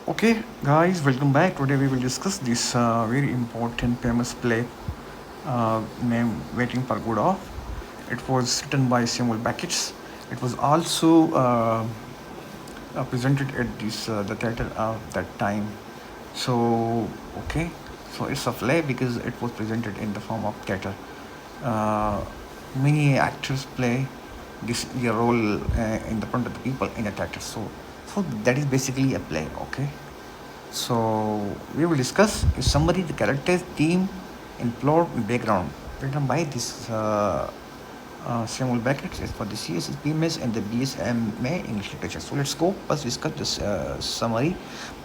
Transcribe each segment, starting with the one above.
Okay, guys, welcome back. Today we will discuss this very important famous play named Waiting for Godot. It was written by Samuel Beckett. It was also presented at the theater that time. So, okay, so it's a play because it was presented in the form of theater. Uh, Many actors play this their role in the front of the people in the theater. So that is basically a play. Okay. So we will discuss a summary, the characters, theme, and plot and background written by this Samuel Beckett is for the CSS PMS and the BSMA English literature. So let's go first discuss this summary.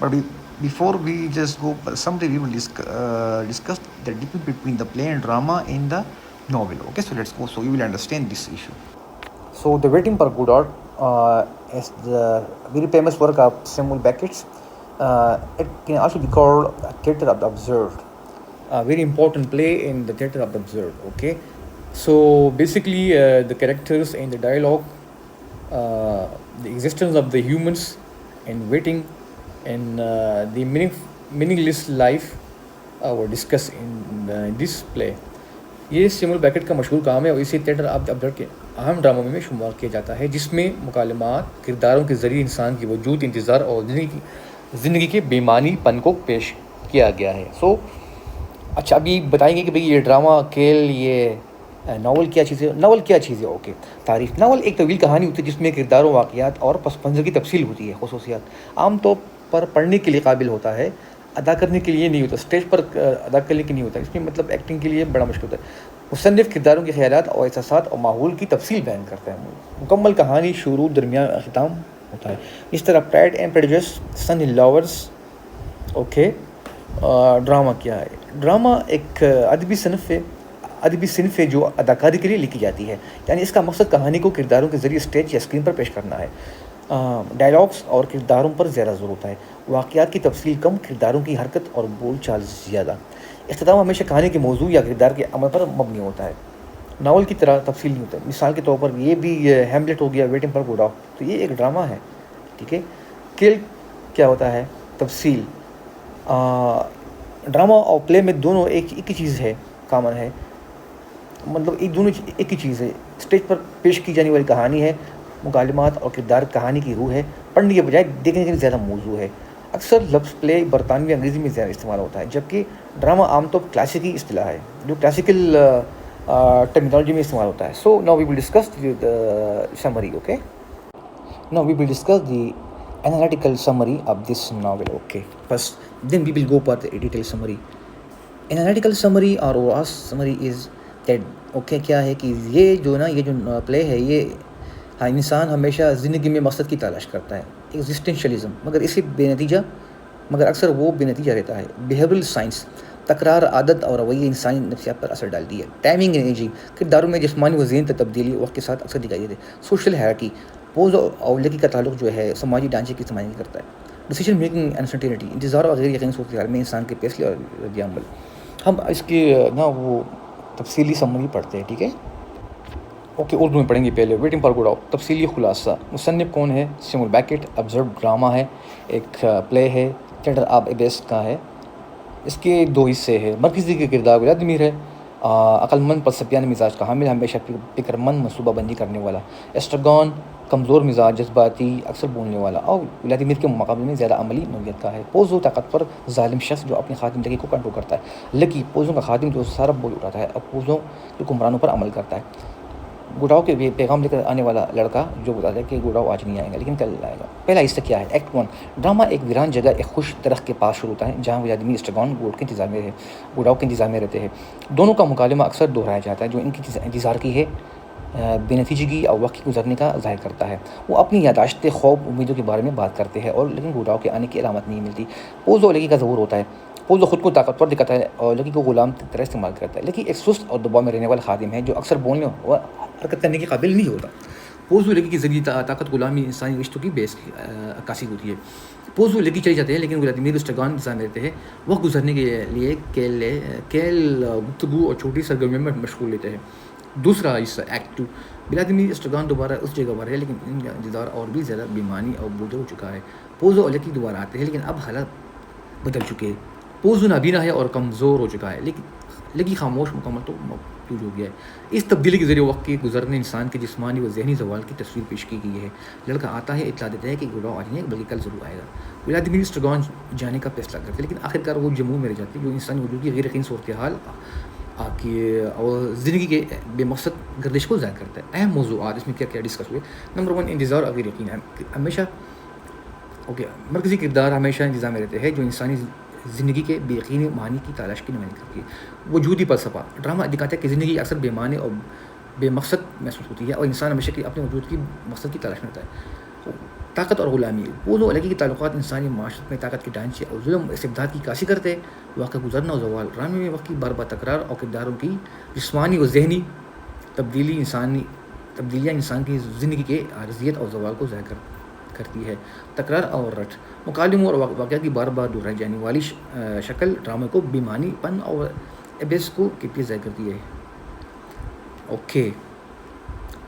But before we just go summary, we will discuss the difference between the play and drama in the novel. Okay, so let's go. So you will understand this issue. So the Waiting for Godot is the very famous work of Samuel Beckett. It can also be called Theatre of the Absurd. A very important play in the Theatre of the Absurd. Okay, so basically the characters and the dialogue, the existence of the humans and waiting, and the meaningless life were discussed in this play. یہ Samuel bucket کا مشہور کام ہے اور اسے theatre of the absurd کے اہم ڈراموں میں شمار کیا جاتا ہے، جس میں مکالمات کرداروں کے ذریعے انسان کی وجود، انتظار اور زندگی کے بے معنی پن کو پیش کیا گیا ہے. اچھا ابھی بتائیں گے کہ بھئی یہ ڈرامہ کھیل، یہ ناول کیا چیز ہے. ناول کیا چیز ہے؟ اوکے، تعریف. ناول ایک طویل کہانی ہوتی ہے جس میں کرداروں، واقعات اور پس منظر کی تفصیل ہوتی ہے. خصوصیات: عام طور پر پڑھنے کے لیے قابل ہوتا ہے، ادا کرنے کے لیے نہیں ہوتا، اسٹیج پر ادا کرنے کے نہیں ہوتا، اس میں مطلب ایکٹنگ کے لیے بڑا مشکل ہوتا ہے. مصنف کرداروں کے خیالات اور احساسات اور ماحول کی تفصیل بیان کرتا ہے. مکمل کہانی شروع، درمیان، اختتام ہوتا ہے. اس طرح pride and prejudice, sons and lovers. Okay, drama کیا ہے؟ ڈرامہ ایک ادبی صنف ہے جو اداکاری کے لیے لکھی جاتی ہے، یعنی اس کا مقصد کہانی کو کرداروں کے ذریعے اسٹیج یا اسکرین پر پیش کرنا ہے. ڈائلاگس اور کرداروں پر زیادہ زور ہوتا ہے، واقعات کی تفصیل کم، کرداروں کی حرکت اور بول چال زیادہ. اختتام ہمیشہ کہانی کے موضوع یا کردار کے عمل پر مبنی ہوتا ہے. ناول کی طرح تفصیل نہیں ہوتا ہے. مثال کے طور پر یہ بھی ہیملیٹ ہو گیا، ویٹنگ فار گوڈو، تو یہ ایک ڈرامہ ہے. ٹھیک ہے. کھیل کیا ہوتا ہے؟ تفصیل. ڈرامہ اور پلے میں دونوں ایک ہی چیز ہے، کامن ہے، مطلب دونوں ایک ہی چیز ہے. اسٹیج پر پیش کی جانے والی کہانی ہے، مکالمات اور کردار کہانی کی روح ہے، پڑھنے کے بجائے دیکھنے کے زیادہ موضوع ہے. اکثر لفظ پلے برطانوی انگریزی میں زیادہ استعمال ہوتا ہے، جبکہ ڈرامہ عام طور پر کلاسیکی اصطلاح ہے جو کلاسیکل ٹرمینالوجی میں استعمال ہوتا ہے. So now we will discuss summary. Okay, now we will discuss the analytical summary of this novel. Okay, first then we will go for the detailed summary. Analytical summary or overall summary is that okay کیا ہے کہ یہ جو پلے ہے، یہ انسان ہمیشہ زندگی میں مقصد کی تلاش کرتا ہے، ایگزسٹینشلزم، مگر اکثر وہ بے نتیجہ رہتا ہے. بیہیورل سائنس، تکرار، عادت اور رویے انسانی نفسیات پر اثر ڈالتی ہے. ٹائمنگ اینڈ ایجنگ، کرداروں میں جسمانی و ذہنی تبدیلی وقت کے ساتھ اکثر دکھائی دیتی ہے. سوشل ہیرارکی، پوز اور لڑکی کا تعلق جو ہے سماجی ڈھانچے کی سماجی کرتا ہے. ڈیسیجن میکنگ انسرٹینٹی، انتظار اور غیر یقینی صورتحال میں انسان کے فیصلے اور رد عمل. ہم اس کی وہ تفصیلی سمری پڑھتے ہیں. ٹھیک ہے، اوکے، اردو میں پڑھیں گے پہلے. ویٹنگ فار گوڈو، تفصیلی خلاصہ. مصنف کون ہے؟ Samuel bucket. ابزرو ڈرامہ ہے، ایک پلے ہے، تھیٹر آف ابیس کا ہے. اس کے دو حصے ہیں. مرکزی کے کردار ولادیمیر ہے، عقل مند پرسپیان مزاج کا حامل، ہمیشہ فکر مند، منصوبہ بندی کرنے والا. ایسٹراگون، کمزور مزاج، جذباتی، اکثر بولنے والا، اور ولادیمیر کے مقابلے میں زیادہ عملی نوعیت کا ہے. پوزو، طاقتور ظالم شخص جو اپنی خادم کو کنٹرول کرتا ہے. لکی، پوزوں کا خادم جو سارا بول اٹھاتا ہے اور پوزوں کے حکمرانوں پر عمل کرتا ہے. گوڈاؤ کے پیغام لے کر آنے والا لڑکا جو بتاتا ہے کہ گوڈاؤ آج نہیں آئے گا لیکن کل آئے گا. پہلا حصہ کیا ہے؟ ایکٹ 1. ڈرامہ ایک ویران جگہ، ایک خوش درخت کے پاس شروع ہوتا ہے جہاں ولادیمیر اسٹراگون گوڈاؤ کے انتظار میں رہتے ہیں. دونوں کا مکالمہ اکثر دہرایا جاتا ہے جو ان کی انتظار کی ہے، بے نتیجگی اور وقت کے گزرنے کا ظاہر کرتا ہے. وہ اپنی یاداشتیں، خواب، امیدوں کے بارے میں بات کرتے ہیں اور لیکن گوڈاؤ کے آنے کی علامت نہیں ملتی. پوزو لکی کا ظہور ہوتا ہے. پوزو خود کو طاقتور دکھاتا ہے اور لکی کو غلام کی طرح استعمال کرتا ہے. لکی ایک سست اور دباؤ میں رہنے والا خادم ہے جو اکثر بولنے اور حرکت کرنے کے قابل نہیں ہوتا. پوزو لکی کے ذریعے طاقت، غلامی، انسانی رشتوں کی بیس کی عکاسی ہوتی ہے. پوزو لکی چلے جاتے ہیں لیکن ولادیمیر اسٹراگون انتظار میں رہتے ہیں. وقت گزرنے کے لیے کیل گفتگو اور چھوٹی سرگرمیوں میں مشغول لیتے ہیں. دوسرا حصہ ایکٹ 2. بلادیمیر اسٹرگان دوبارہ اس جگہ پر ہے، لیکن ان کا انتظار اور بھی زیادہ بیمانی اور بوجھل ہو چکا ہے. پوزو الیکی دوبارہ آتے ہیں، لیکن اب حالات بدل چکے ہیں. پوزو نابینا ہے اور کمزور ہو چکا ہے، لیکن لگی خاموش مکمل تو مقتول ہو گیا ہے. اس تبدیلی کے ذریعے وقت کے گزرنے انسان کے جسمانی و ذہنی زوال کی تصویر پیش کی گئی ہے. لڑکا آتا ہے، اطلاع دیتا ہے کہ گوڈاؤ آج نہیں بلکہ کل ضرور آئے گا. ولادیمیر اسٹرگان جانے کا فیصلہ کرتے ہیں، لیکن آخرکار وہ جموں میں رہ جاتے ہیں، جو انسانی وجود کی غیر یقینی صورتحال اور زندگی کے بے مقصد گردش کو ظاہر کرتا ہے. اہم موضوعات اس میں کیا کیا ڈسکس ہوئے. نمبر 1، انتظار اور غیر یقین. ہمیشہ مرکزی کردار ہمیشہ انتظار میں رہتے ہیں، جو انسانی زندگی کے بے یقینی معنی کی تلاش کی نمائندگی کرتی ہے. وجودی فلسفہ. ڈرامہ دکھاتا ہے کہ زندگی اکثر بے معنی اور بے مقصد محسوس ہوتی ہے، اور انسان ہمیشہ اپنے وجود کی مقصد کی تلاش میں ہوتا ہے. طاقت اور غلامی. پوزو الیکی کے تعلقات انسانی معاشرت میں طاقت کے ڈھانچے اور ظلم و استبداد کی عکاسی کرتے ہیں. واقع گزرنا اور زوال. ڈرامے میں وقت کی بار بار تکرار اور کرداروں کی جسمانی و ذہنی تبدیلیاں انسان کی زندگی کے عارضیت اور زوال کو ظاہر کرتی ہے. تکرار اور رٹ. مکالموں اور واقعات کی بار بار دہرائی جانے والی شکل ڈرامے کو بے معنی پن اور ایبس کو کیفیت ظاہر کرتی ہے. اوکے،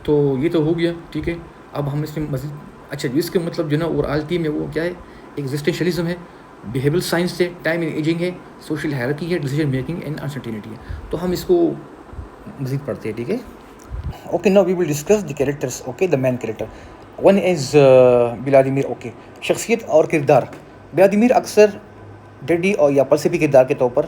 تو یہ تو ہو گیا. ٹھیک ہے، اب ہم اس میں مزید اچھا اس کے مطلب جو نا اوور آل تھیم ہے وہ کیا ہے. ایگزسٹینشلزم ہے، بیہیویئرل سائنس ہے، ٹائم ان ایجنگ ہے، سوشل ہائرارکی ہے، ڈیسیجن میکنگ اینڈ انسرٹینٹی ہے. تو ہم اس کو مزید پڑھتے ہیں. ٹھیک ہے. Okay, now we will discuss the characters. Okay, the main character. One is Vladimir. Okay, شخصیت اور کردار. ولادیمیر اکثر ڈیڈی اور یا فلسفی کردار کے طور پر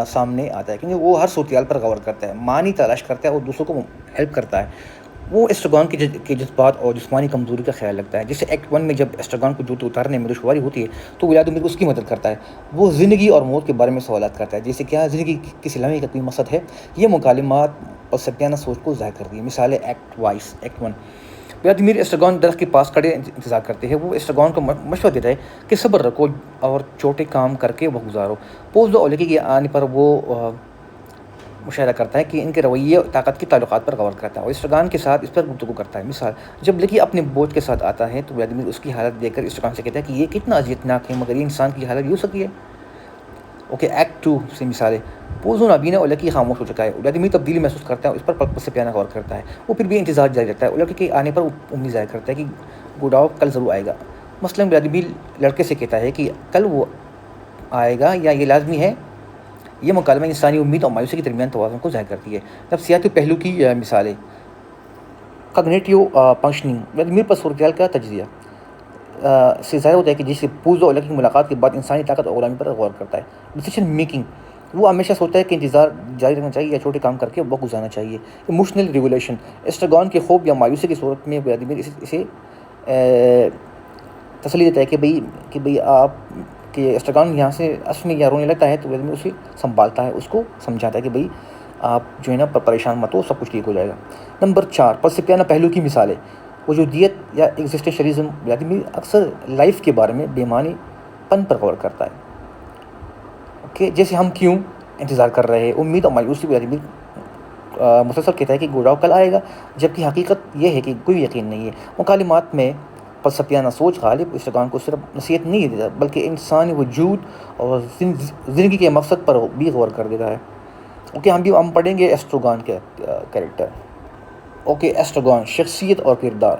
سامنے آتا ہے، کیونکہ وہ ہر صورتحال پر غور کرتا ہے، معنی تلاش کرتا ہے اور دوسروں کو ہیلپ کرتا ہے. وہ اسٹرگان کے جذبات اور جسمانی کمزوری کا خیال رکھتا ہے. جیسے ایکٹ 1 میں جب اسٹرگان کو جوتے اتارنے میں دشواری ہوتی ہے تو ولادیمیر اس کی مدد کرتا ہے. وہ زندگی اور موت کے بارے میں سوالات کرتا ہے، جیسے کیا زندگی کسی لمحے کا کوئی مقصد ہے. یہ مکالمات اور سفیانہ سوچ کو ظاہر کرتی ہے. مثالیں ایکٹ 1. ولادیمیر اسٹرگان درخت کے پاس کھڑے انتظار کرتے ہیں. وہ اسٹرگان کو مشورہ دیتا ہے کہ صبر رکھو اور چھوٹے کام کر کے وقت گزارو. پوزو الیکی کے آنے پر وہ مشاہدہ کرتا ہے کہ ان کے رویے اور طاقت کے تعلقات پر غور کرتا ہے اور اسٹرگان کے ساتھ اس پر گفتگو کرتا ہے. مثال، جب لکی اپنے بوجھ کے ساتھ آتا ہے تو ولادیمیر اس کی حالت دیکھ کر اسٹرگان سے کہتا ہے کہ یہ کتنا اذیتناک ہے، مگر یہ انسان کی حالت بھی ہو سکتی ہے. اوکے، ایکٹ 2 سے مثالیں. پوزو نابینا اور لکی خاموش ہو چکا ہے. ولادیمیر تبدیلی محسوس کرتا ہے، اس پر پل سے پیانہ غور کرتا ہے. وہ پھر بھی انتظار جاری رکھتا ہے. لکی کے آنے پر امید ظاہر کرتا ہے کہ گوڈاؤ کل ضرور آئے گا. مثلاً ولادیمیر لڑکے سے کہتا ہے کہ کل وہ آئے گا یا یہ لازمی ہے. یہ مکالمہ انسانی امید اور مایوسی کے درمیان توازن کو ظاہر کرتی ہے. نفسیاتی پہلو کی مثالیں. Cognitive functioning. ولادیمیر پر صورتحال کا تجزیہ سے ظاہر ہوتا ہے کہ جسے پوزو الیکی کی ملاقات کے بعد انسانی طاقت اور غلامی پر غور کرتا ہے. Decision making. وہ ہمیشہ سوچتا ہے کہ انتظار جاری رکھنا چاہیے یا چھوٹے کام کر کے وقت گزارنا چاہیے. Emotional regulation. اسٹرگان کے خوف یا مایوسی کی صورت میں ولادیمیر اسے تسلی دیتا ہے کہ بھئی آپ کہ اسٹرگان یہاں سے ہنسنے یا رونے لگتا ہے تو ولادیمیر اسے سنبھالتا ہے، اس کو سمجھاتا ہے کہ بھئی آپ جو ہے نا پریشان مت ہو، سب کچھ ٹھیک ہو جائے گا. نمبر 4، فلسفیانہ پہلو کی مثالیں. وجودیت یا ایگزسٹینشلزم. ولادیمیر اکثر لائف کے بارے میں بے معنی پن پر غور کرتا ہے. اوکے، جیسے ہم کیوں انتظار کر رہے ہیں. امید اور مایوسی. ولادیمیر مسلسل کہتا ہے کہ گوڈاؤ کل آئے گا، جبکہ حقیقت یہ ہے کہ کوئی یقین نہیں ہے. مکالمات میں فلسفیانہ سوچ. غالب اسٹرگان کو صرف نصیحت نہیں دیتا بلکہ انسانی وجود اور زندگی کے مقصد پر بھی غور کر دیتا ہے. اوکے، ہم پڑھیں گے اسٹرگان کے کیریکٹر. اوکے، اسٹرگان شخصیت اور کردار.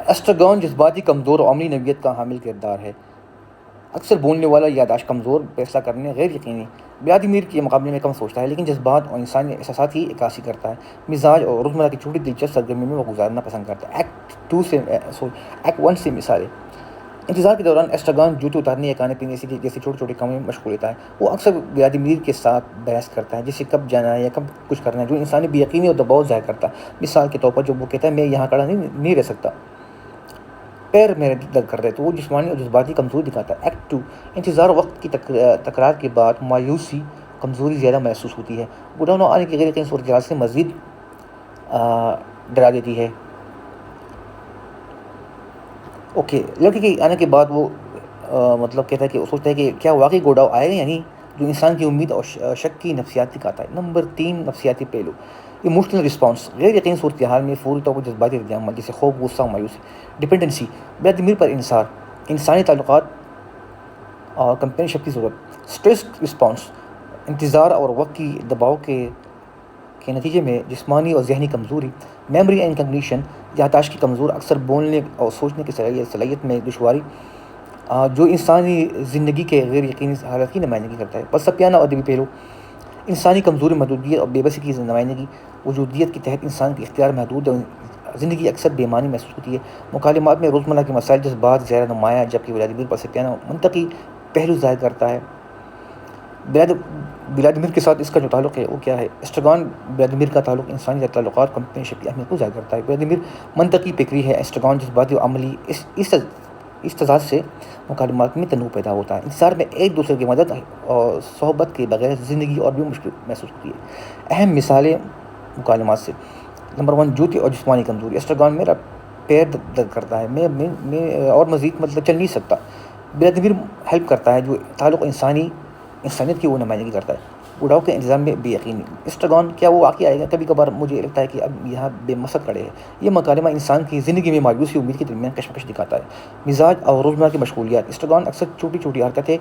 اسٹرگان جذباتی، کمزور اور عملی نوعیت کا حامل کردار ہے. اکثر بولنے والا، یاداشت کمزور، فیصلہ کرنے غیر یقینی. ولادیمیر کے مقابلے میں کم سوچتا ہے لیکن جذبات اور انسانی احساسات کی عکاسی کرتا ہے. مزاج اور روزمرہ کی چھوٹی دلچسپ سرگرمی میں وہ گزارنا پسند کرتا ہے. ایکٹ 1 سے مثالیں. انتظار کے دوران اسٹرگان جوتے اتارنے یا کھانے پینے جیسے چھوٹے چھوٹے کاموں میں مشغول رہتا ہے. وہ اکثر ولادیمیر کے ساتھ بحث کرتا ہے، جسے کب جانا ہے یا کب کچھ کرنا ہے، جو انسانی بے یقینی اور دباؤ ظاہر کرتا ہے. مثال کے طور پر جب وہ کہتا ہے میں یہاں کھڑا نہیں رہ سکتا، پیر میرے درد کر رہے، تو وہ جسمانی اور جذباتی کمزوری دکھاتا ہے. ایکٹ 2، انتظار. وقت کی تکرار کے بعد مایوسی، کمزوری زیادہ محسوس ہوتی ہے. گوڈاؤ آنے کی غیر یقینی صورتحال سے مزید ڈرا دیتی ہے. اوکے، لڑکی کے آنے کے بعد وہ مطلب کہتا ہے کہ سوچتا ہے کہ کیا واقعی گوڈاؤ آئے گا یا نہیں، جو انسان کی امید اور شک کی نفسیات دکھاتا ہے. نمبر 3، نفسیاتی پہلو. Emotional response. غیر یقینی صورتحال میں فوری طور پر جذباتی رد عمل جیسے خوف، غصہ اور مایوسی. ڈپینڈنسی. ولادیمیر پر انحصار، انسانی تعلقات اور کمپین شپ کی ضرورت. Stress response. انتظار اور وقت کی دباؤ کے نتیجے میں جسمانی اور ذہنی کمزوری. میموری اینڈ کنگنیشن، یادداشت کی کمزور، اکثر بولنے اور سوچنے کی صلاحیت میں دشواری، جو انسانی زندگی کے غیر یقینی حالات کی نمائندگی کرتا ہے۔ فلسفیانہ اور ادبی پہلو، انسانی کمزوری، محدودیت اور بے بسی کی نمائندگی، وجودیت کے تحت انسان کے اختیار محدود اور زندگی اکثر بے معنی محسوس ہوتی ہے۔ مکالمات میں روزمرہ کے مسائل، جذبات زیادہ نمایاں، جبکہ ولادیمیر فلسفیانہ منطقی پہلو ظاہر کرتا ہے۔ ولادیمیر کے ساتھ اس کا جو تعلق ہے وہ کیا ہے؟ اسٹراگون ولادیمیر کا تعلق انسانی تعلقات کمپینشپ کی اہمیت کو ظاہر کرتا ہے۔ ولادیمیر منطقی فکری ہے، اسٹراگون جذباتی و عملی۔ اس تضاد سے مکالمات میں تنوع پیدا ہوتا ہے۔ انتظار میں ایک دوسرے کی مدد اور صحبت کے بغیر زندگی اور بھی مشکل محسوس ہوتی ہے۔ اہم مثالیں مکالمات سے: نمبر 1، جوتی اور جسمانی کمزوری۔ اسٹراگون: میرا پیر درد کرتا ہے، میں اور مزید چل نہیں سکتا۔ ولادیمیر ہیلپ کرتا ہے، جو تعلق انسانیت کی وہ نمائندگی کرتا ہے۔ بڑھاؤ کے انتظام میں بے یقینی۔ اسٹراگون: کیا وہ واقعی آئے گا؟ کبھی کبھار مجھے لگتا ہے کہ اب یہاں بے مقصد کھڑے ہیں۔ یہ مکالمہ انسان کی زندگی میں مایوسی اور امید کے درمیان کشمکش دکھاتا ہے۔ مزاج اور روزمرہ کی مشغولیات۔ اسٹراگون اکثر چھوٹی چھوٹی حرکتیں،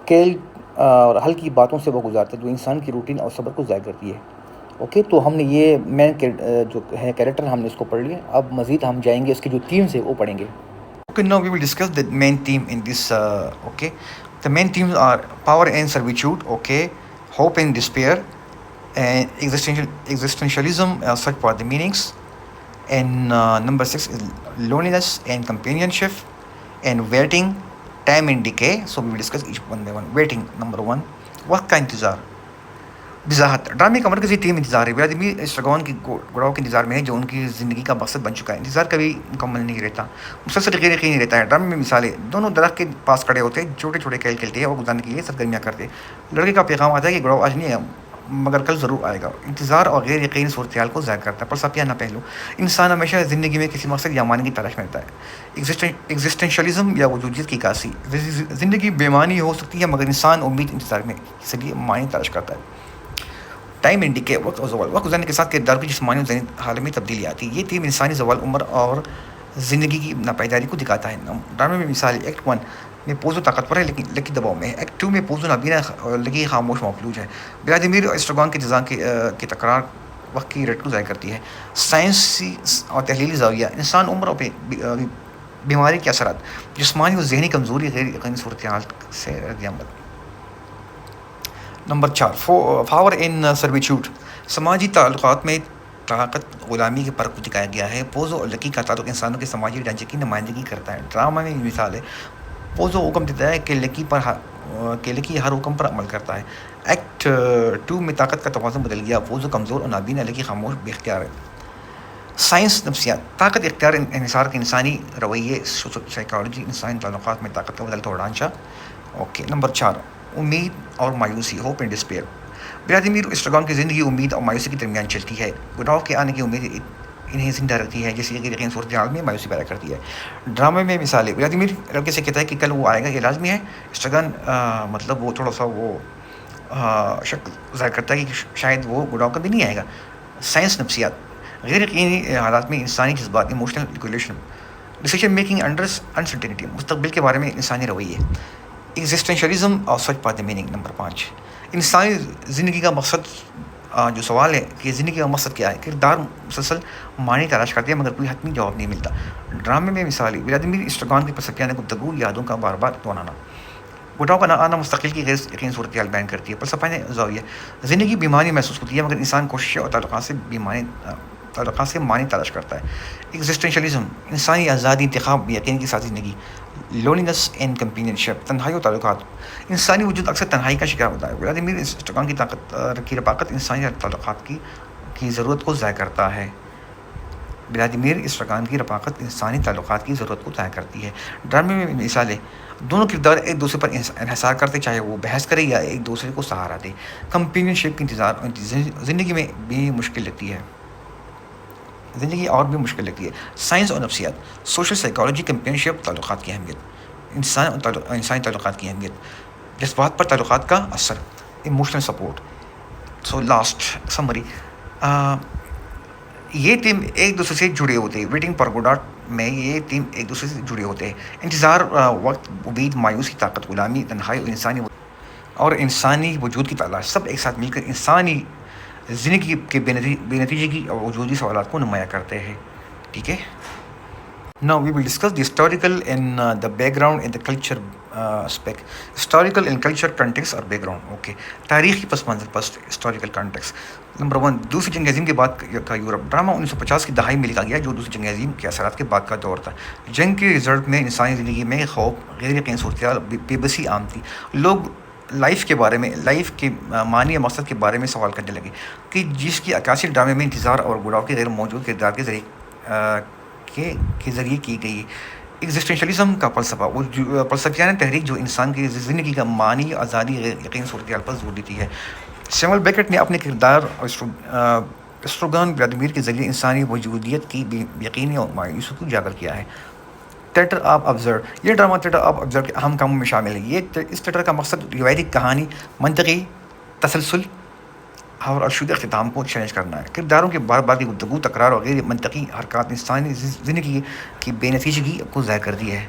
کیل اور ہلکی باتوں سے وہ گزارتا ہے، جو انسان کی روٹین اور صبر کو ضائع کرتی ہے۔ اوکے، تو ہم نے یہ مین جو ہے کیریکٹر ہم نے اس کو پڑھ لیا۔ اب مزید ہم جائیں گے اس کی جو تھیمز ہے وہ پڑھیں گے۔ Okay, now we will discuss the main theme in this. Okay, the main themes are power and servitude. Okay, hope and despair, and existentialism. Search for the meanings. And number 6 is loneliness and companionship, and waiting, time and decay. So we will discuss each one by one. Waiting, number 1. وقت کا انتظار. وضاحت: ڈرامے کا مرکزی theme انتظار ہے۔ Vladimir اسٹراگون کی گڑاؤ کے انتظار میں ہے، جو ان کی زندگی کا مقصد بن چکا ہے۔ انتظار کبھی مکمل نہیں رہتا، مسلسل غیر یقینی رہتا ہے۔ ڈرامے میں مثالیں: دونوں درخت کے پاس کھڑے ہوتے ہیں، چھوٹے چھوٹے کھیل کھیلتے ہیں اور گزارنے کے لیے سرگرمیاں کرتے ہیں۔ لڑکے کا پیغام آتا ہے کہ گڑاؤ آج نہیں ہے مگر کل ضرور آئے گا۔ انتظار اور غیر یقینی صورتحال کو ظاہر کرتا ہے۔ فلسفیانہ پہلو: انسان ہمیشہ زندگی میں کسی مقصد یا معنی کی تلاش میں رہتا ہے۔ ایگزسٹنشلزم یا وجودیت کی عکاسی: زندگی بے معنی ہو سکتی ہے مگر انسان امید انتظار میں اس لیے معنی تلاش کرتا ہے۔ ٹائم اینڈ ڈیکے: وقت اور زوال۔ وقت گزرنے کے ساتھ کردار کی جسمانی اور ذہنی حالت میں تبدیلی آتی ہے۔ یہ تھیم انسانی زوال، عمر اور زندگی کی ناپائیداری کو دکھاتا ہے۔ ڈرامے میں مثال: ایکٹ 1 میں پوزو طاقتور ہے لیکن لکی دباؤ میں ہے۔ ایکٹ 2 میں پوزو نابینا اور لکی خاموش مفلوج ہے۔ ولادیمیر اسٹراگون کی جزا کی تکرار وقت کی ریٹ کو ضائع کرتی ہے۔ سائنسی اور تحلیلی زاویہ: انسان، عمر اور بیماری کے اثرات، جسمانی اور ذہنی کمزوری، غیر یقینی صورتحال سے رد عمل۔ نمبر 4، پاور ان سرویچیوڈ۔ سماجی تعلقات میں طاقت غلامی کے فرق کو دکھایا گیا ہے۔ پوزو اور لکی کا تعلق انسانوں کے سماجی ڈھانچے کی نمائندگی کرتا ہے۔ ڈرامہ میں مثال ہے: پوزو حکم دیتا ہے کہ لکی ہر حکم پر عمل کرتا ہے۔ ایکٹ 2 میں طاقت کا توازن بدل گیا، پوزو کمزور اور نابینا، لکی خاموش بے اختیار ہے۔ سائنس نفسیات: طاقت، اختیار، انحصار کے انسانی رویے، سائیکالوجی، انسانی تعلقات میں طاقت کا بدلتا ہوا ڈھانچہ۔ اوکے، نمبر 4، امید اور مایوسی، ہوپ اینڈ ڈسپیئر۔ ولادیمیر اسٹراگون کی زندگی امید اور مایوسی کے درمیان چلتی ہے۔ بڑھاؤ کے آنے کی امید انہیں زندہ رکھتی ہے، جیسے غیر یقینی صورتحال میں مایوسی پیدا کرتی ہے۔ ڈرامے میں مثالیں: ولادیمیر لڑکے سے کہتا ہے کہ کل وہ آئے گا، یہ لازمی ہے۔ اسٹراگون مطلب وہ تھوڑا سا وہ شک ظاہر کرتا ہے کہ شاید وہ بڑھاؤ کبھی نہیں آئے گا۔ سائنس نفسیات: غیر یقینی حالات میں انسانی جذبات، emotional regulation, decision making under uncertainty, مستقبل کے بارے میں انسانی رویے۔ ایگزسٹنشلزم اور search for the meaning, number 5۔ انسانی زندگی کا مقصد، جو سوال ہے کہ زندگی کا مقصد کیا ہے، کردار مسلسل معنی تلاش کرتے ہیں مگر کوئی حتمی جواب نہیں ملتا۔ ڈرامے میں مثالی: ولادیمیر اسٹراگون کی فلسفیانہ گفتگو، یادوں کا بار بار دہرانا۔ بڑھاؤ کا آنا مستقل کی غیر یقینی صورتحال بیان کرتی ہے۔ فلسفیانہ زاویہ: زندگی بیمانی محسوس ہوتی ہے مگر انسان کوششیں اور تعلقات سے معنی تلاش کرتا ہے۔ ایگزسٹنشلزم: انسانی آزادی، انتخاب، یقین کے ساتھ زندگی۔ لونینس اینڈ کمپینینشپ: تنہائی اور تعلقات، انسانی وجود اکثر تنہائی کا شکار ہوتا ہے۔ ولادیمیر اسٹراگون کی رفاقت انسانی تعلقات کی ضرورت کو ضائع کرتا ہے۔ ولادیمیر اسٹراگون کی رفاقت انسانی تعلقات کی ضرورت کو ضائع کرتی ہے۔ ڈرامے میں مثالیں: دونوں کردار ایک دوسرے پر انحصار کرتے، چاہے وہ بحث کرے یا ایک دوسرے کو سہارا دے۔ کمپینینشپ کی انتظار، زندگی میں بھی مشکل لگتی ہے، زندگی اور بھی مشکل لگتی ہے۔ سائنس اور نفسیات، سوشل سائیکالوجی، کمپینشپ، تعلقات کی اہمیت، انسانی تعلقات کی اہمیت، جذبات پر تعلقات کا اثر، emotional support. So last summary, یہ تیم ایک دوسرے سے جڑے ہوتے ہیں۔ ویٹنگ فار گوڈاٹ میں یہ تیم ایک دوسرے سے جڑے ہوتے ہیں۔ انتظار، وقت، امید، مایوسی، طاقت، غلامی، تنہائی اور انسانی وجود کی تلاش، سب ایک ساتھ مل کر انسانی زندگی کے بے نتیجگی اور وجودی سوالات کو نمایاں کرتے ہیں. ٹھیک ہے. Now we will discuss the historical and the background and the culture aspect. Historical and culture context or background. Okay. تاریخی پس منظر پس historical context. نمبر 1 دوسری جنگ عظیم کے بعد کا یورپ. ڈرامہ 1950 کی دہائی میں لکھا گیا جو دوسری جنگ عظیم کے اثرات کے بعد کا دور تھا. جنگ کے رزلٹ میں انسانی زندگی میں خوف، غیر یقین صورتحال، بے بسی عام تھی. لوگ لائف کے بارے میں، لائف کے معنی اور مقصد کے بارے میں سوال کرنے لگے کہ جس کی عکاسی ڈرامے میں انتظار اور گڑاؤ کے غیر موجود کردار کے ذریعے کی گئی. ایگزسٹینشلزم کا فلسفہ، وہ فلسفیانہ تحریک جو انسان کی زندگی کا معنی، آزادی، غیر یقین صورتحال پر زور دیتی ہے. سیموئل بیکٹ نے اپنے کردار اسٹروگان ولادیمیر کے ذریعے انسانی وجودیت کی بے یقینی اور مایوسی کو اجاگر کیا ہے. Theatre of observe. یہ ڈرامہ تھیٹر آف ابزرو کے اہم کاموں میں شامل ہے. اس تھیٹر کا مقصد روایتی کہانی، منطقی تسلسل اور ارشد اختتام کو چیلنج کرنا ہے. کرداروں کے بار بار کی گفتگو، تکرار اور غیر منطقی حرکات انسانی زندگی کی بے نتیجگی کو ظاہر کرتی ہے.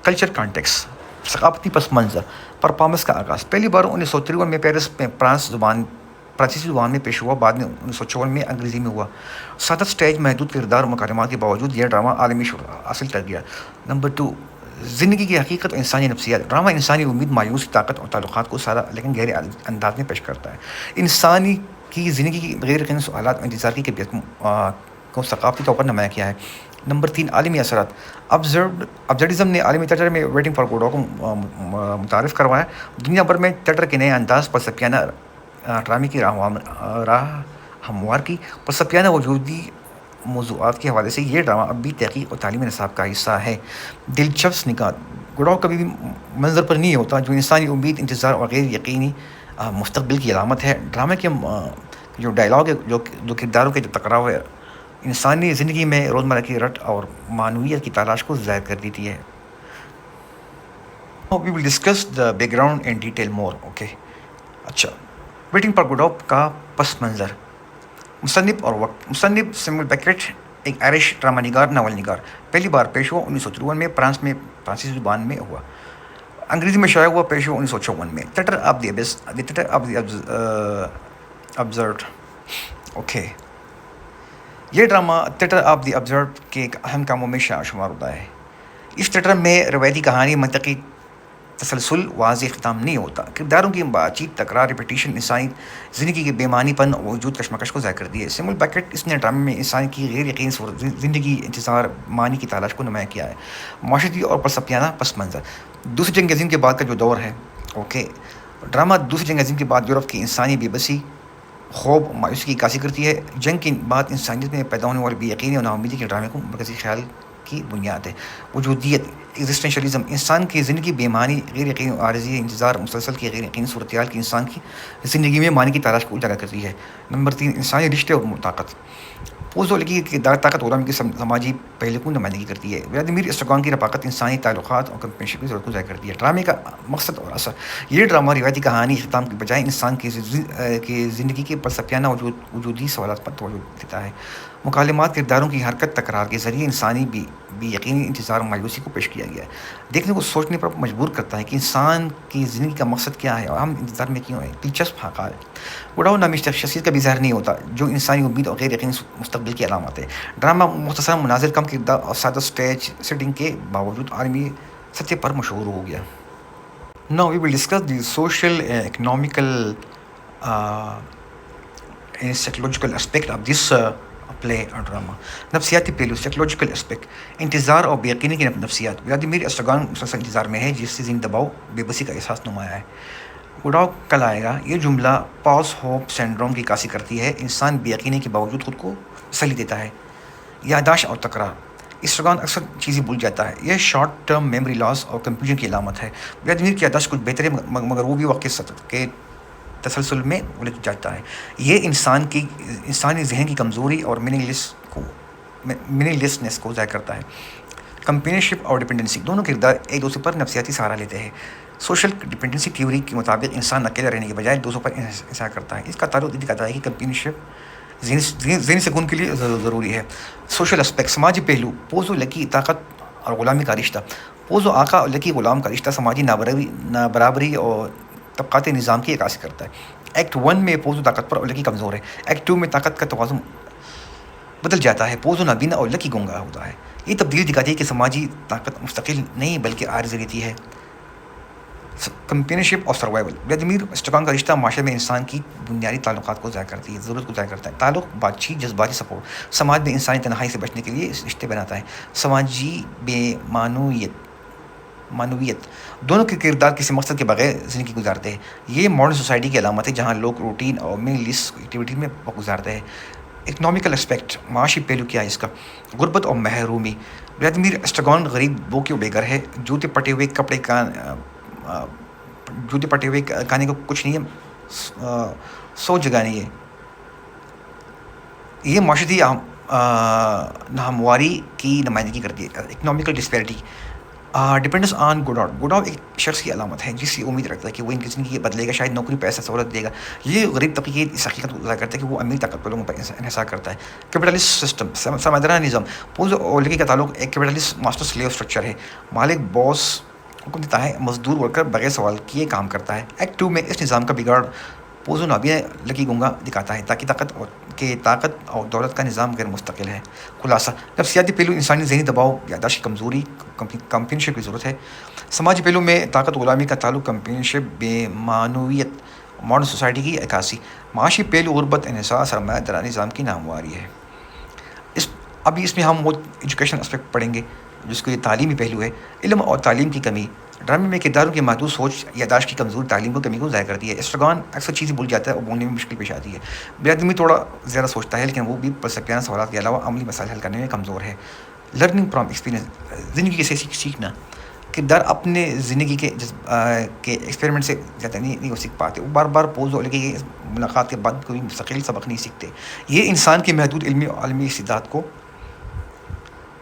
Culture context. ثقافتی پس منظر. پرفارمنس کا آغاز پہلی بار 1953 میں پیرس میں فرانسیسی زبان میں پیش ہوا، بعد میں 1954 میں انگریزی میں ہوا. سادہ سٹیج، محدود کردار اور مکالمات کے باوجود یہ ڈرامہ عالمی شہرت حاصل کر گیا. نمبر 2 زندگی کی حقیقت اور انسانی نفسیات. ڈرامہ انسانی امید، مایوسی، طاقت اور تعلقات کو سادہ لیکن گہرے انداز میں پیش کرتا ہے. انسانی کی زندگی کی غیر یقینی سوالات اور انتظار کی کیفیت کو ثقافتی طور پر نمایاں کیا ہے. نمبر 3 عالمی اثرات. ابزرڈزم نے عالمی تھیٹر میں ویٹنگ فار گوڈو کو متعارف کروایا. دنیا بھر میں تھیٹر کے نئے انداز، فلسفیانہ ڈرامے کی راہ ہموار کی. فلسفیانہ وجودی موضوعات کے حوالے سے یہ ڈرامہ اب بھی تحقیق اور تعلیمی نصاب کا حصہ ہے. دلچسپ نکات. گڑاؤ کبھی بھی منظر پر نہیں ہوتا، جو انسانی امید، انتظار اور غیر یقینی مستقبل کی علامت ہے. ڈرامے کے جو ڈائلاگ ہے، جو کرداروں کے جو ٹکراؤ ہے، انسانی زندگی میں روزمرہ کی رٹ اور معنویت کی تلاش کو ظاہر کر دیتی ہے. We will discuss the background in detail more. Okay. اچھا. ویٹنگ فار گوڈو کا پس منظر. مصنف اور وقت. مصنف سیموئل بیکٹ ایک آئرش ڈرامہ نگار، ناول نگار. پہلی بار پیش ہوا 1953 میں فرانس میں فرانسیسی زبان میں ہوا. انگریزی میں شائع ہوا پیش ہوا 1954 میں. Theatre of the absurd. Theatre of the absurd. Okay. یہ drama theatre of the absurd کے ایک اہم کاموں میں شمار ہوتا ہے. اس تھیٹر میں روایتی کہانی، منطقی تسلسل، واضح اختتام نہیں ہوتا. کرداروں کی بات چیت، تکرار، ریپیٹیشن انسانی زندگی کے بے معنی پن اور وجود کشمکش کو ظاہر کرتی ہے. سیموئل بیکٹ اس نے ڈرامے میں انسان کی غیر یقینی زندگی، انتظار، معنی کی تلاش کو نمایاں کیا ہے. معاشرتی اور فلسفیانہ پس منظر. دوسری جنگ عظیم کے بعد کا جو دور ہے. اوکے. ڈرامہ دوسری جنگ عظیم کے بعد یورپ کی انسانی بے بسی، خوف، مایوسی کی عکاسی کرتی ہے. جنگ کے بعد انسانیت میں پیدا ہونے والے بے یقینی اور ناامیدی کے ڈرامے کو مرکزی خیال کی بنیاد ہے. وجودیت. ایگزسٹینشلزم. انسان کی زندگی بے معنی، غیر یقینی، عارضی، انتظار، مسلسل کی غیر یقینی صورتحال کی انسان کی زندگی میں معنی کی تلاش کو اجاگر کرتی ہے. نمبر 3 انسانی رشتے اور طاقت. پوزو لکی کردار طاقت غلامی کے سماجی پہلو کو نمائندگی کرتی ہے. ولادیمیر اسٹروگان کی رفاقت انسانی تعلقات اور کمپینشپ کی ضرورت کو ظاہر کرتی ہے. ڈرامے کا مقصد اور اثر. یہ ڈرامہ روایتی کہانی اختتام کے بجائے انسان کی زندگی کے فلسفیانہ وجودی سوالات پر توجہ دیتا ہے. مکالمات. کرداروں کی حرکت، تکرار کے ذریعے انسانی بے یقینی، انتظار اور مایوسی کو پیش کیا گیا ہے. دیکھنے کو سوچنے پر مجبور کرتا ہے کہ انسان کی زندگی کا مقصد کیا ہے اور ہم انتظار میں کیوں ہیں. دلچسپ حقائق. گڑاؤ نامی شخصیت کا بھی ظاہر نہیں ہوتا، جو انسانی امید اور غیر یقینی مستقبل کی علامت ہے. ڈرامہ مختصر، مناظر کم، کردار اور سادہ سٹیج سیٹنگ کے باوجود عالمی سطح پر مشہور ہو گیا. Now we will discuss the social, economical and psychological aspect of this play اور ڈرامہ. نفسیاتی پہلو. Psychological aspect. انتظار اور بے یقینی کی نفسیات. ولادیمیر اسٹروگان مسلسل انتظار میں ہے، جس سے ذہنی دباؤ، بے بسی کا احساس نمایاں ہے. گڑاؤ کل آئے گا. یہ جملہ پاس ہوپ سنڈروم کی عکاسی کرتی ہے. انسان بے یقینی کے باوجود خود کو تسلی دیتا ہے. یادداشت اور تکرار. اسٹروگان اکثر چیزیں بھول جاتا ہے. یہ شارٹ ٹرم میموری لاس اور کنفیوژن کی علامت ہے. ولادیمیر کی یادداشت کچھ بہتر ہے، مگر وہ بھی وقت کے تسلسل میں الجھ جاتا ہے. یہ انسانی ذہن کی کمزوری اور میننگ لیسنس کو ظاہر کرتا ہے. کمپینشپ اور ڈپینڈنسی. دونوں کردار ایک دوسرے پر نفسیاتی سہارا لیتے ہیں. سوشل ڈپینڈنسی تھیوری کے مطابق انسان اکیلا رہنے کے بجائے دوسروں پر انحصار کرتا ہے. اس کا تعلق دکھاتا ہے کہ کمپینشپ ذہنی سکون کے لیے ضروری ہے. Social aspect. سماجی پہلو. پوزو لکی طاقت اور غلامی کا رشتہ. پوزو آقا اور لکی غلام کا رشتہ سماجی نابرابری اور طبقاتی نظام کی عکاسی کرتا ہے. ایکٹ 1 میں پوزو طاقتور اور لکی کمزور ہے. ایکٹ 2 میں طاقت کا توازن بدل جاتا ہے. پوزو نابینا اور لکی گونگا ہوتا ہے. یہ تبدیلی دکھاتی ہے کہ سماجی طاقت مستقل نہیں بلکہ عارضی رہتی ہے. کمپینشپ اور سروائیول. ولادیمیر اسٹرگان کا رشتہ معاشرے میں انسان کی بنیادی تعلقات کو ضائع کرتی ہے, ضرورت کو ضائع کرتا ہے. تعلق, بات چیت, جذباتی سپورٹ سماج میں انسانی تنہائی سے بچنے کے لیے رشتے بناتا ہے. سماجی بے معنویت دونوں کے کردار کسی مقصد کے بغیر زندگی گزارتے ہیں. یہ ماڈرن سوسائٹی کی علامت ہے جہاں لوگ روٹین اور مینی لیس ایکٹیویٹی میں وقت گزارتے ہیں. اکنامیکل اسپیکٹ, معاشی پہلو کیا ہے اس کا؟ غربت اور محرومی. ولادیمیر اسٹرگان غریب, بھوکے و بے گھر ہے. جوتے پٹے ہوئے کھانے کو کچھ نہیں ہے, سو جگہ نہیں ہے. یہ معاشرتی ناہمواری کی نمائندگی کرتی ہے. Economical disparity, dependence on good out. Good out ایک شخص کی علامت ہے جس کی امید رکھتا ہے کہ وہ ان کی زندگی بدلے گا, شاید نوکری, پیسہ, سہولت دے گا. یہ غریب طبقے اس حقیقت کو ظاہر کرتا ہے کہ وہ امیر طاقتور لوگوں پر انحصار کرتا ہے. کیپٹلسٹ سسٹم, سرمایہ نظام. پوزو اور لکی کا تعلق ایک کیپٹلسٹ ماسٹر سلیو اسٹرکچر ہے. مالک باس حکم دیتا ہے, مزدور ورکر بغیر سوال کیے کام کرتا ہے. ایکٹ 2 میں اس نظام کا بگاڑ پوزو نابینا لکی گونگا دکھاتا ہے تاکہ طاقت اور دولت کا نظام غیر مستقل ہے. خلاصہ, نفسیاتی پہلو انسانی ذہنی دباؤ, یادداشت کی کمزوری, کمپینشپ کی ضرورت ہے. سماجی پہلو میں طاقت غلامی کا تعلق, کمپینشپ, بے معنویت, ماڈرن سوسائٹی کی عکاسی. معاشی پہلو غربت, انحصار, سرمایہ داری نظام کی ناہمواری ہے. ابھی اس میں ہم وہ ایجوکیشن اسپیکٹ پڑھیں گے جس کو یہ تعلیمی پہلو ہے. علم اور تعلیم کی کمی. ڈرامے میں کرداروں کی محدود سوچ, یادداشت کی کمزور تعلیم کو کمی کو ضائع کرتی ہے. اسٹرگان اکثر چیزیں بھول جاتا ہے اور بولنے میں مشکل پیش آتی ہے. ولادیمیر تھوڑا زیادہ سوچتا ہے لیکن وہ بھی فلسفیانہ سوالات کے علاوہ عملی مسائل حل کرنے میں کمزور ہے. لرننگ فرام ایکسپیرینس, زندگی سے سیکھنا. کردار اپنے زندگی کے ایکسپیریمنٹ سے زیادہ نہیں سیکھ پاتے. وہ بار بار پوز اور لکی ملاقات کے بعد کوئی مستقل سبق نہیں سیکھتے. یہ انسان کے محدود علمی استعداد کو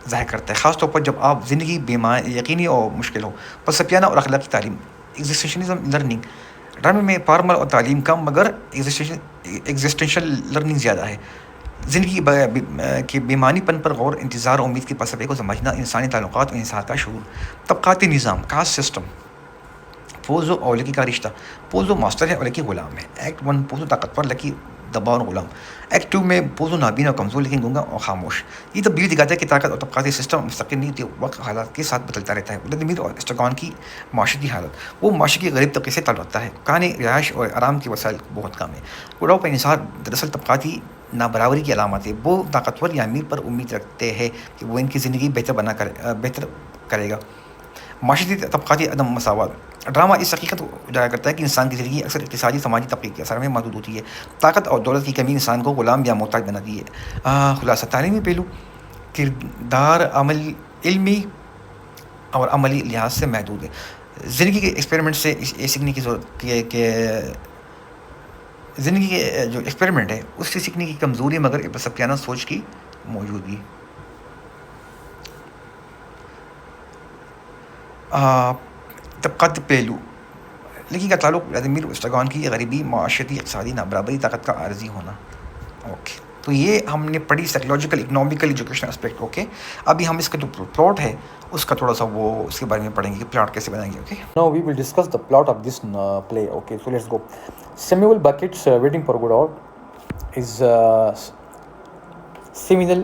ظاہر کرتا ہے, خاص طور پر جب آپ زندگی یقینی اور مشکل ہو. فلسفیانہ اور اخلاقی تعلیم, ایگزسٹنشلزم لرننگ. ڈرامے میں فارمل اور تعلیم کم مگر ایگزسٹنشل لرننگ زیادہ ہے. زندگی کے بے معنی پن پر غور, انتظار اور امید کے فلسفے کو سمجھنا, انسانی تعلقات اور انحصار کا شعور. طبقاتی نظام, کاسٹ سسٹم. پوزو اور لکی کا رشتہ. پوزو ماسٹر ہے اور لکی غلام ہے. ایکٹ 1 پوزو طاقتور, لکی دباؤ اور غلام. ایکٹ 2 میں پوزو نابینا اور کمزور لیکن گونگا اور خاموش. یہ تبدیلی دکھاتا ہے کہ طاقت اور طبقاتی سسٹم مستقل نہیں ہوتی, وقت حالات کے ساتھ بدلتا رہتا ہے. ولادیمیر اور اسٹرگان کی معاشرتی حالت. وہ معاشرے کے غریب طبقے سے تعلق رکھتا ہے. کھانے, رہائش اور آرام کے وسائل بہت کم ہے. گڈاؤ پر انحصار دراصل طبقاتی نابرابری کی علامت ہے. وہ طاقتور یا امیر پر امید رکھتے ہیں کہ وہ ان کی زندگی بہتر کرے گا. معاشرتی طبقاتی عدم مساوات. ڈرامہ اس حقیقت کو اجاگر کرتا ہے کہ انسان کی زندگی اکثر اقتصادی سماجی طبقے کے اثر میں محدود ہوتی ہے. طاقت اور دولت کی کمی انسان کو غلام یا محتاج بناتی ہے. خلاصہ, تعلیمی پہلو, کردار علمی اور عملی لحاظ سے محدود ہے. زندگی کے ایکسپیریمنٹ سے یہ سیکھنے کی ضرورت ہے کہ زندگی کے جو ایکسپیریمنٹ ہے اس سے سیکھنے کی کمزوری مگر فلسفیانہ سوچ کی موجودگی. طبقاتی پہلو. لکی کا تعلق ولادیمیر اسٹرگان کی غریبی, معاشرتی اقتصادی نابرابری, طاقت کا عارضی ہونا. اوکے, تو یہ ہم نے پڑھی psychological, economical, education aspect. Okay, ابھی ہم اس کا جو پلاٹ ہے اس کا تھوڑا سا وہ اس کے بارے میں پڑھیں گے کہ پلاٹ کیسے بنائیں گے. Okay, Now we will discuss the plot of this play. Okay, so let's go. Samuel Beckett's Waiting for Godot is seminal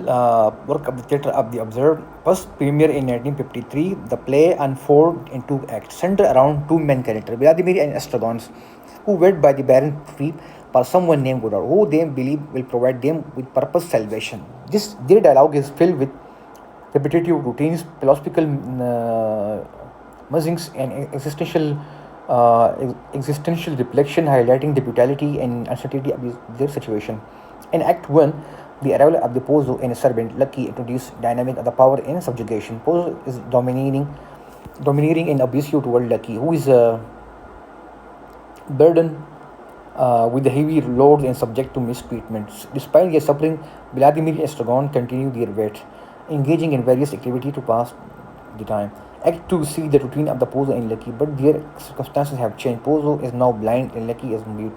work of the theatre of the observed. First premiere in 1953, the play unfolded in two acts, centered around two main characters, Vladimir and Estragons, who wed by the barren tree for someone named Godot, who they believe will provide them with purpose salvation. Their dialogue is filled with repetitive routines, philosophical musings, and existential reflection, highlighting the brutality and uncertainty of their situation. In Act 1, the arrival of the Pozo and his servant Lucky introduce dynamic of the power and subjugation. Pozo is domineering and abusive toward Lucky, who is burdened with the heavy loads and subject to mistreatments. Despite their suffering, Vladimir and Estragon continue their wait, engaging in various activities to pass the time. Act 2 see the routine of the Pozo and Lucky, but their circumstances have changed. Pozo is now blind and Lucky is mute.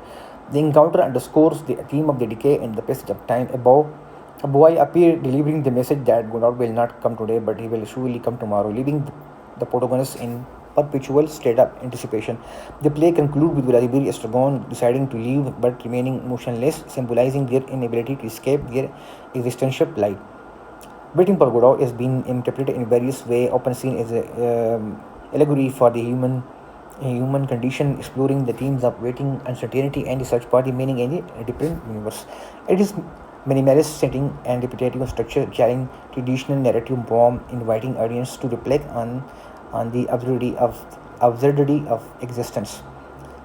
The encounter underscores the theme of the decay and the passage of time. A boy appears delivering the message that Godot will not come today, but he will surely come tomorrow, leaving the protagonist in perpetual state of anticipation. The play concludes with Vladimir Estragon deciding to leave but remaining motionless, symbolizing their inability to escape their existential plight. Waiting for Godot has been interpreted in various ways, often seen as an allegory for the human condition, exploring the themes of waiting, uncertainty, and the search for the meaning in a different universe. It is minimalist setting and repetitive structure, challenging traditional narrative form, inviting audience to reflect on the absurdity of existence.